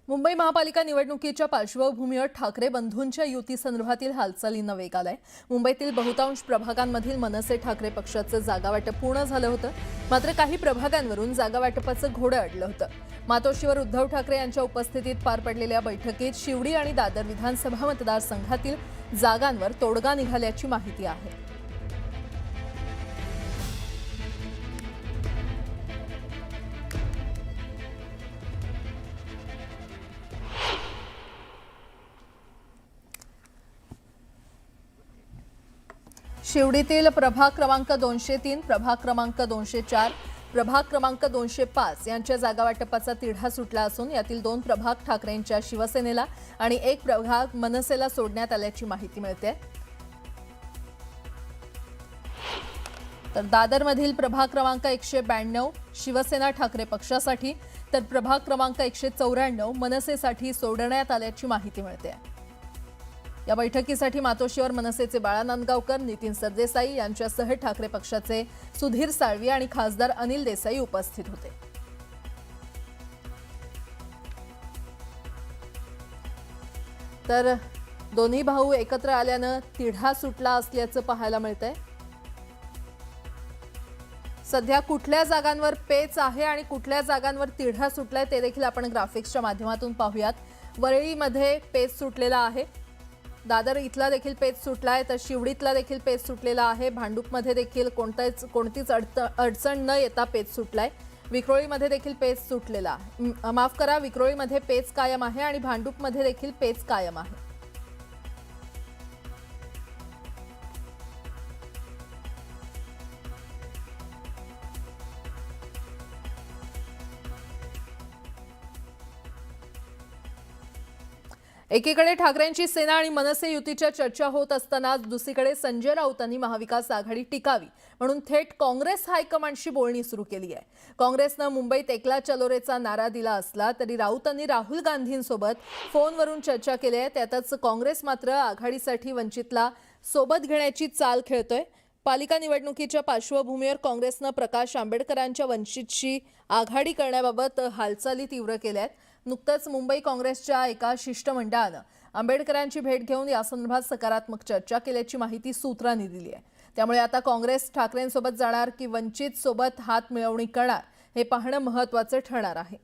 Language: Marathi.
मुंबई महापालिका निवडणुकीच्या पार्श्वभूमीवर ठाकरे बंधूंच्या युती संदर्भातील हालचालींना वेग आलाय। मुंबईतील बहुतांश प्रभागांमधील मनसे ठाकरे पक्षाचं जागावाटप पूर्ण झालं होतं, मात्र काही प्रभागांवरून जागावाटपाचं घोडं अडलं होतं। मातोश्रीवर उद्धव ठाकरे यांच्या उपस्थितीत पार पडलेल्या बैठकीत शिवडी आणि दादर विधानसभा मतदारसंघातील जागांवर तोडगा निघाल्याची माहिती आहे। शिवडीतील प्रभाग क्रमांक 203, प्रभाग क्रमांक 204, प्रभाग क्रमांक 205 यांच्या जागावाटपाचा तिढा सुटला असून यातील 2 प्रभाग ठाकरेंच्या शिवसेनेला आणि 1 प्रभाग मनसेला सोडण्यात आल्याची माहिती मिळते। तर दादरमधील प्रभाग क्रमांक 192 शिवसेना ठाकरे पक्षासाठी तर प्रभाग क्रमांक 194 मनसेसाठी सोडण्यात आल्याची माहिती मिळते। या बैठकीसाठी मातोश्रीवर मनसेचे बाळा नांदगावकर, नितीन सरदेसाई यांच्यासह ठाकरे पक्षाचे सुधीर साळवी आणि खासदार अनिल देसाई उपस्थित होते। तर दोन्ही भाऊ एकत्र आल्यानं तिढा सुटला असल्याचं पाहायला मिळतंय। सध्या कुठल्या जागांवर पेच आहे आणि कुठल्या जागांवर तिढा सुटलाय ते देखील आपण ग्राफिक्सच्या माध्यमातून पाहूयात। वरळीमध्ये पेच सुटलेला आहे, दादर इथला देखील पेच सुटलाय, तर शिवडीतला देखील पेच सुटलेला आहे। भांडूपमध्ये देखील कोणतीच अडचण न येता पेच सुटलाय। विक्रोळीमध्ये देखील पेच सुटलेला आहे, माफ करा, विक्रोळीमध्ये पेच कायम आहे आणि भांडूपमध्ये देखील पेच कायम आहे। एकीकडे ठाकरेंची सेना आणि मनसे युतीच्या चर्चा होत असताना दुसरीकडे संजय राऊतांनी महाविकास आघाडी टिकावी म्हणून थेट काँग्रेस हायकमांडशी बोलणी सुरू केली आहे। काँग्रेसनं मुंबईत एकला चलो रेचा नारा दिला असला तरी राऊतांनी राहुल गांधींसोबत फोनवरून चर्चा केली आहे। त्यातच काँग्रेस मात्र आघाडीसाठी वंचितला सोबत घेण्याची चाल खेळतोय। पालिका निवडणुकीच्या पार्श्वभूमीवर काँग्रेसनं प्रकाश आंबेडकरांच्या वंचितशी आघाडी करण्याबाबत हालचाली तीव्र केल्या आहेत। नुकतंच मुंबई काँग्रेसच्या एका शिष्टमंडळानं आंबेडकरांची भेट घेऊन यासंदर्भात सकारात्मक चर्चा केल्याची माहिती सूत्रांनी दिली आहे। त्यामुळे आता काँग्रेस ठाकरेंसोबत जाणार की वंचित सोबत हात मिळवणी करणार हे पाहणं महत्त्वाचं ठरणार आहे।